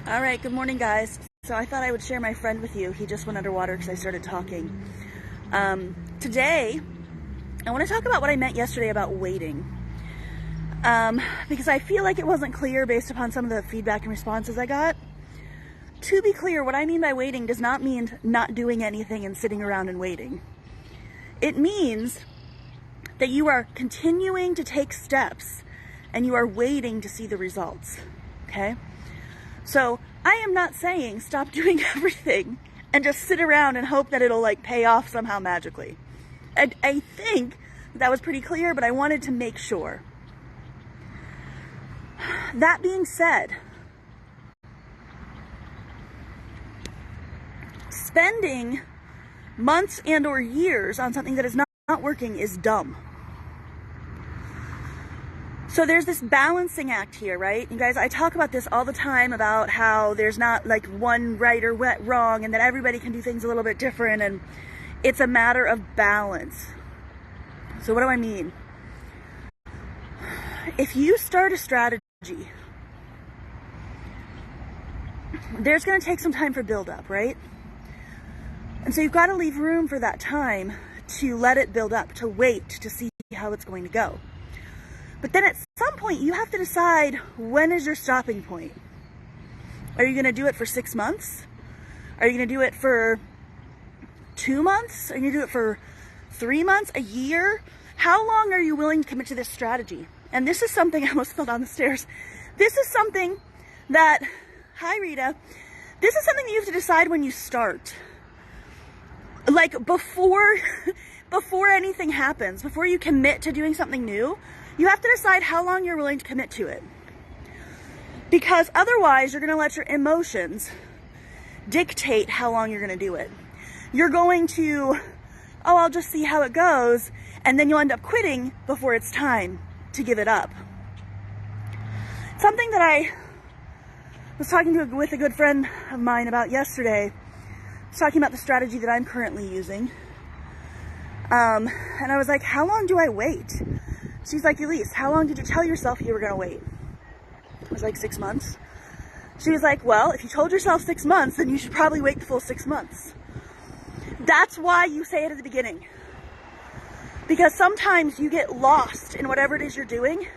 All right, good morning, guys. So I thought I would share my friend with you. He just went underwater because I started talking. Today, I want to talk about what I meant yesterday about waiting. Because I feel like it wasn't clear based upon some of the feedback and responses I got. To be clear, what I mean by waiting does not mean not doing anything and sitting around and waiting. It means that you are continuing to take steps and you are waiting to see the results, okay? So I am not saying stop doing everything and just sit around and hope that it'll like pay off somehow magically. I think that was pretty clear, but I wanted to make sure. That being said, spending months and or years on something that is not working is dumb. So there's this balancing act here, right? You guys, I talk about this all the time about how there's not like one right or wrong and that everybody can do things a little bit different, and it's a matter of balance. So what do I mean? If you start a strategy, there's going to take some time for build up, right? And so you've got to leave room for that time to let it build up, to wait to see how it's going to go. But then at some point, you have to decide, when is your stopping point? Are you going to do it for 6 months? Are you going to do it for 2 months? Are you going to do it for 3 months, a year? How long are you willing to commit to this strategy? And this is something, I almost fell down the stairs. This is something that, hi Rita, this is something that you have to decide when you start. Like before anything happens, before you commit to doing something new, you have to decide how long you're willing to commit to it. Because otherwise, you're going to let your emotions dictate how long you're going to do it. You're going to, I'll just see how it goes, and then you'll end up quitting before it's time to give it up. Something that I was talking with a good friend of mine about yesterday, I was talking about the strategy that I'm currently using. And I was like, how long do I wait? She's like, Elise, how long did you tell yourself you were going to wait? I was like, 6 months. She was like, well, if you told yourself 6 months, then you should probably wait the full 6 months. That's why you say it at the beginning. Because sometimes you get lost in whatever it is you're doing,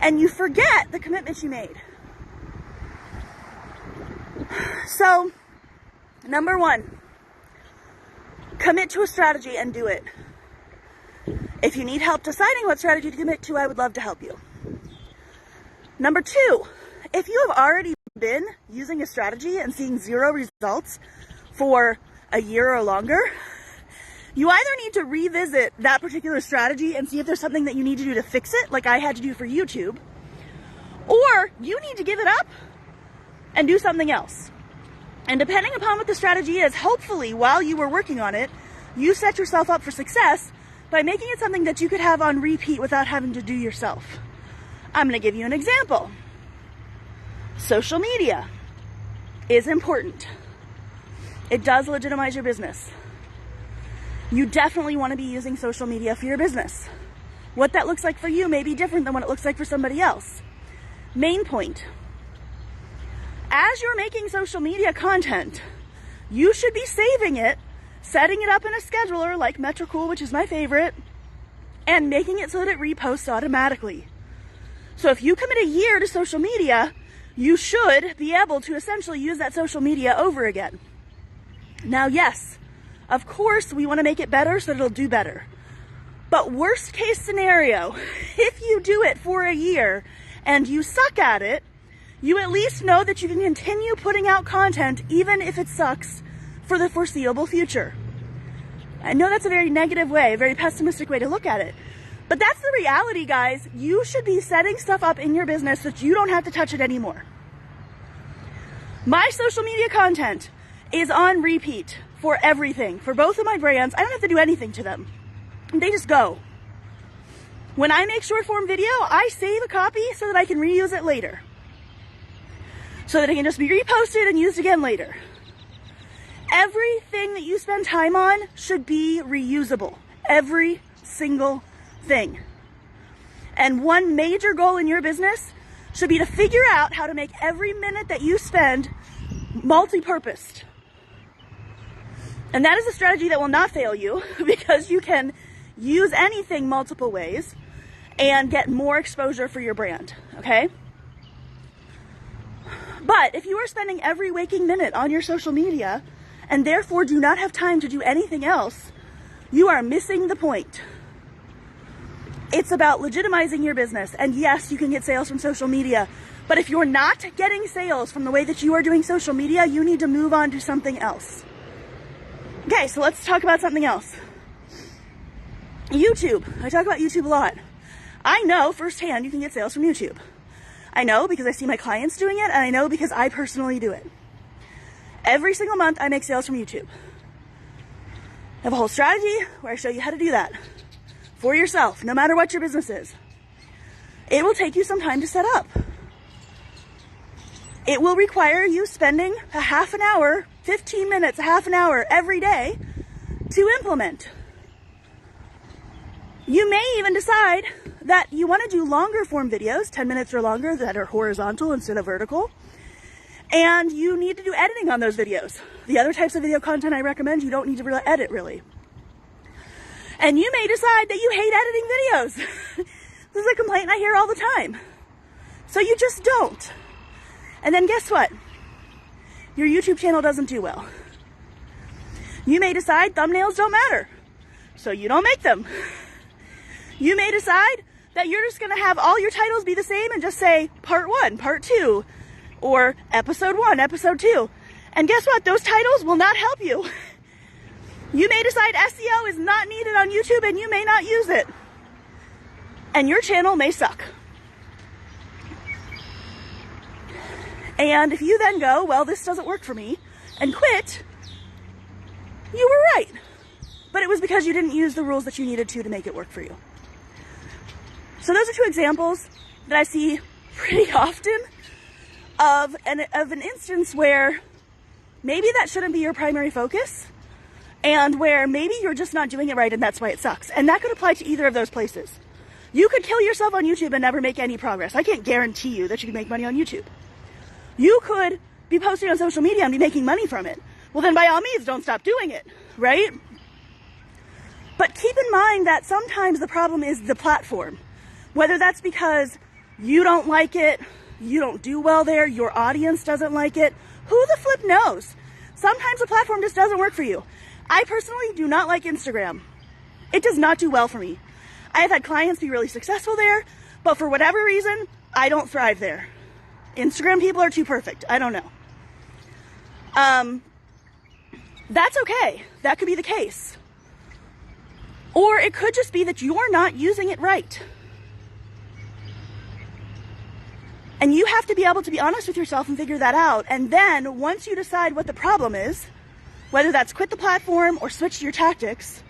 and you forget the commitments you made. So, number one, commit to a strategy and do it. If you need help deciding what strategy to commit to, I would love to help you. Number two, if you have already been using a strategy and seeing 0 results for a year or longer, you either need to revisit that particular strategy and see if there's something that you need to do to fix it, like I had to do for YouTube, or you need to give it up and do something else. And depending upon what the strategy is, hopefully while you were working on it, you set yourself up for success by making it something that you could have on repeat without having to do yourself. I'm going to give you an example. Social media is important. It does legitimize your business. You definitely want to be using social media for your business. What that looks like for you may be different than what it looks like for somebody else. Main point. As you're making social media content, you should be saving it, setting it up in a scheduler like Metricool, which is my favorite, and making it so that it reposts automatically. So if you commit a year to social media, you should be able to essentially use that social media over again. Now, yes, of course, we want to make it better so that it'll do better. But worst case scenario, if you do it for a year and you suck at it, you at least know that you can continue putting out content even if it sucks for the foreseeable future. I know that's a very negative way, a very pessimistic way to look at it. But that's the reality, guys. You should be setting stuff up in your business so that you don't have to touch it anymore. My social media content is on repeat for everything. For both of my brands, I don't have to do anything to them. They just go. When I make short form video, I save a copy so that I can reuse it later. So that it can just be reposted and used again later. Everything that you spend time on should be reusable. Every single thing. And one major goal in your business should be to figure out how to make every minute that you spend multi-purposed. And that is a strategy that will not fail you because you can use anything multiple ways and get more exposure for your brand, okay? But if you are spending every waking minute on your social media and therefore do not have time to do anything else, you are missing the point. It's about legitimizing your business. And yes, you can get sales from social media, but if you're not getting sales from the way that you are doing social media, you need to move on to something else. Okay, so let's talk about something else. YouTube. I talk about YouTube a lot. I know firsthand you can get sales from YouTube. I know because I see my clients doing it, and I know because I personally do it. Every single month I make sales from YouTube. I have a whole strategy where I show you how to do that for yourself, no matter what your business is. It will take you some time to set up. It will require you spending a half an hour, 15 minutes, a half an hour every day to implement. You may even decide that you want to do longer form videos, 10 minutes or longer, that are horizontal instead of vertical. And you need to do editing on those videos. The other types of video content I recommend, you don't need to edit really. And you may decide that you hate editing videos. This is a complaint I hear all the time. So you just don't. And then guess what? Your YouTube channel doesn't do well. You may decide thumbnails don't matter, so you don't make them. You may decide that you're just gonna have all your titles be the same and just say part 1, part 2, or episode 1, episode 2. And guess what? Those titles will not help you. You may decide SEO is not needed on YouTube and you may not use it. And your channel may suck. And if you then go, well, this doesn't work for me, and quit, you were right. But it was because you didn't use the rules that you needed to make it work for you. So those are two examples that I see pretty often of an instance where maybe that shouldn't be your primary focus, and where maybe you're just not doing it right and that's why it sucks. And that could apply to either of those places. You could kill yourself on YouTube and never make any progress. I can't guarantee you that you can make money on YouTube. You could be posting on social media and be making money from it. Well, then by all means, don't stop doing it, right? But keep in mind that sometimes the problem is the platform. Whether that's because you don't like it, you don't do well there, your audience doesn't like it, who the flip knows? Sometimes the platform just doesn't work for you. I personally do not like Instagram. It does not do well for me. I have had clients be really successful there, but for whatever reason, I don't thrive there. Instagram people are too perfect. I don't know. That's okay. That could be the case. Or it could just be that you're not using it right. And you have to be able to be honest with yourself and figure that out. And then once you decide what the problem is, whether that's quit the platform or switch your tactics,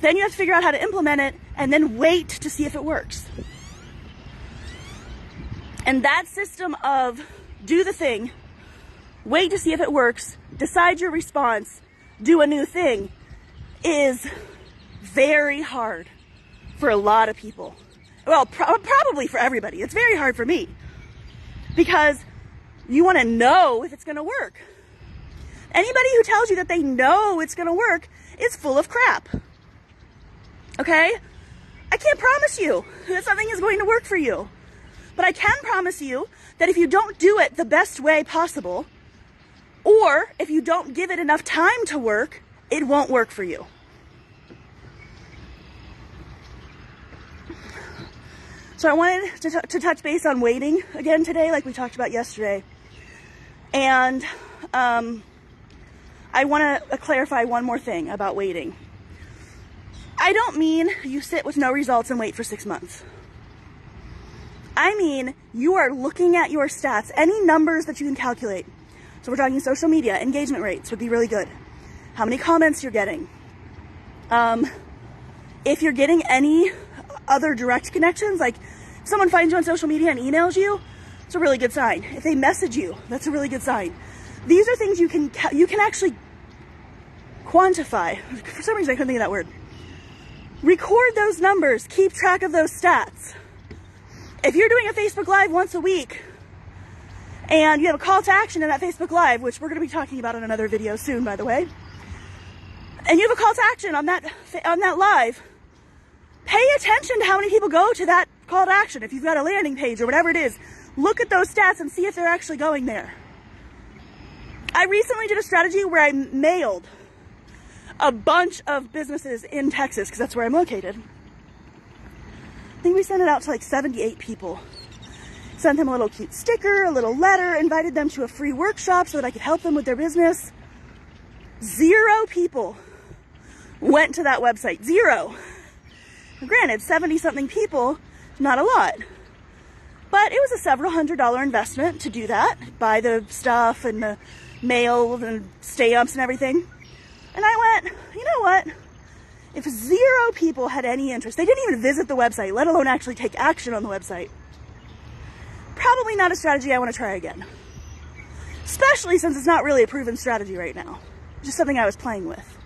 then you have to figure out how to implement it and then wait to see if it works. And that system of do the thing, wait to see if it works, decide your response, do a new thing, is very hard for a lot of people. Well, probably for everybody. It's very hard for me because you want to know if it's going to work. Anybody who tells you that they know it's going to work is full of crap. Okay? I can't promise you that something is going to work for you. But I can promise you that if you don't do it the best way possible, or if you don't give it enough time to work, it won't work for you. So I wanted to touch base on waiting again today, like we talked about yesterday. And I want to clarify one more thing about waiting. I don't mean you sit with no results and wait for 6 months. I mean, you are looking at your stats, any numbers that you can calculate. So we're talking social media, engagement rates would be really good. How many comments you're getting. If you're getting any other direct connections, like if someone finds you on social media and emails you, it's a really good sign. If they message you, that's a really good sign. These are things you can actually quantify. For some reason, I couldn't think of that word. Record those numbers, keep track of those stats. If you're doing a Facebook Live once a week and you have a call to action in that Facebook Live, which we're going to be talking about in another video soon, by the way, and you have a call to action on that live, pay attention to how many people go to that call to action. If you've got a landing page or whatever it is, look at those stats and see if they're actually going there. I recently did a strategy where I mailed a bunch of businesses in Texas, because that's where I'm located. I think we sent it out to like 78 people. Sent them a little cute sticker, a little letter, invited them to a free workshop so that I could help them with their business. 0 people went to that website. 0. Granted, 70-something people, not a lot. But it was a several $100 investment to do that, buy the stuff and the mail and stamps and everything. And I went, you know what? If 0 people had any interest, they didn't even visit the website, let alone actually take action on the website, probably not a strategy I want to try again. Especially since it's not really a proven strategy right now. Just something I was playing with.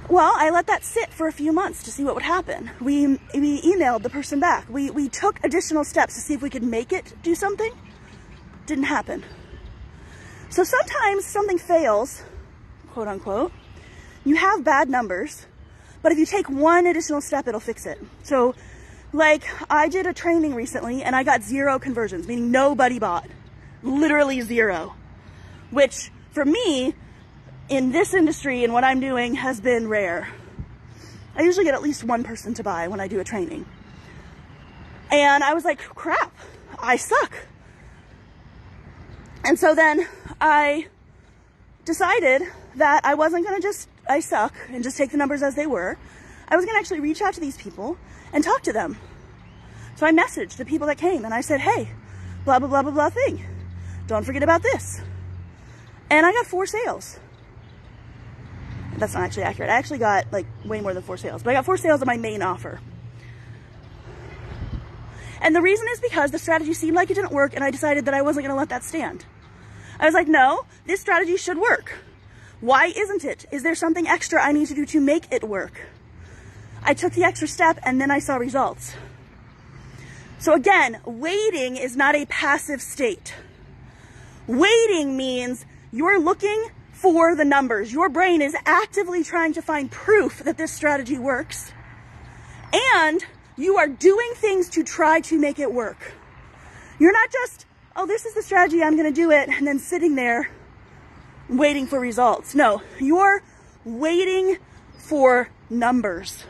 Well, I let that sit for a few months to see what would happen. We emailed the person back. We took additional steps to see if we could make it do something. Didn't happen. So sometimes something fails, quote unquote. You have bad numbers, but if you take one additional step, it'll fix it. So like I did a training recently and I got 0 conversions, meaning nobody bought. Literally 0, which for me, in this industry and what I'm doing has been rare. I usually get at least one person to buy when I do a training. And I was like, crap, I suck. And so then I decided that I wasn't going to I suck and just take the numbers as they were. I was going to actually reach out to these people and talk to them. So I messaged the people that came and I said, hey, blah, blah, blah, blah, blah thing. Don't forget about this. And I got 4 sales. That's not actually accurate. I actually got like way more than 4 sales, but I got 4 sales on my main offer. And the reason is because the strategy seemed like it didn't work and I decided that I wasn't going to let that stand. I was like, no, this strategy should work. Why isn't it? Is there something extra I need to do to make it work? I took the extra step and then I saw results. So again, waiting is not a passive state. Waiting means you're looking for the numbers. Your brain is actively trying to find proof that this strategy works. And you are doing things to try to make it work. You're not just, oh, this is the strategy, I'm going to do it, and then sitting there waiting for results. No, you're waiting for numbers.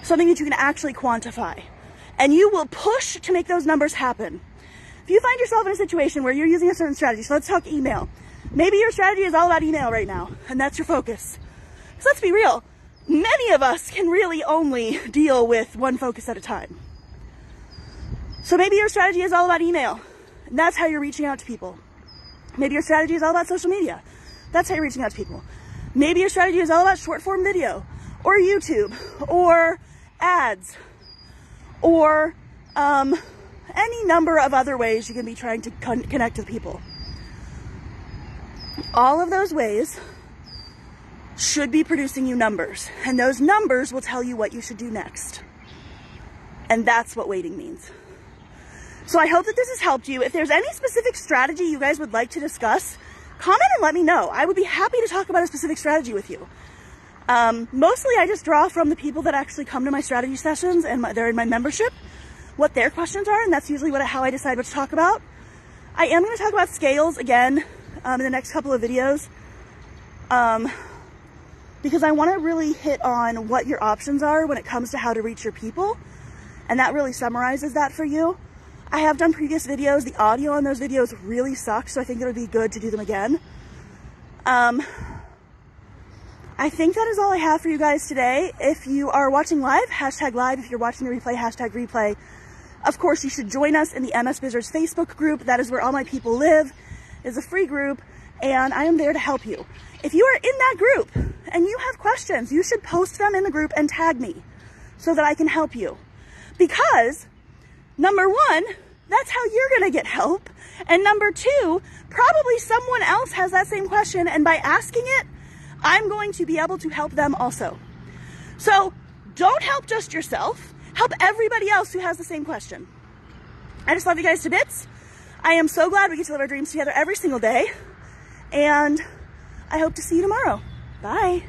Something that you can actually quantify. And you will push to make those numbers happen. If you find yourself in a situation where you're using a certain strategy, so let's talk email. Maybe your strategy is all about email right now, and that's your focus. So let's be real. Many of us can really only deal with one focus at a time. So maybe your strategy is all about email, and that's how you're reaching out to people. Maybe your strategy is all about social media. That's how you're reaching out to people. Maybe your strategy is all about short form video, or YouTube, or ads, or any number of other ways you can be trying to connect with people. All of those ways should be producing you numbers, and those numbers will tell you what you should do next. And that's what waiting means. So I hope that this has helped you. If there's any specific strategy you guys would like to discuss, comment and let me know. I would be happy to talk about a specific strategy with you. Mostly I just draw from the people that actually come to my strategy sessions and they're in my membership, what their questions are, and that's usually how I decide what to talk about. I am going to talk about scales again in the next couple of videos, because I want to really hit on what your options are when it comes to how to reach your people, and that really summarizes that for you. I have done previous videos. The audio on those videos really sucks, so I think it would be good to do them again. I think that is all I have for you guys today. If you are watching live, hashtag live. If you're watching the replay, hashtag replay. Of course, you should join us in the MSBizers Facebook group. That is where all my people live. It's a free group, and I am there to help you. If you are in that group and you have questions, you should post them in the group and tag me so that I can help you. Because, number one, that's how you're going to get help. And number two, probably someone else has that same question, and by asking it, I'm going to be able to help them also. So don't help just yourself. help everybody else who has the same question. I just love you guys to bits. I am so glad we get to live our dreams together every single day. And I hope to see you tomorrow. Bye.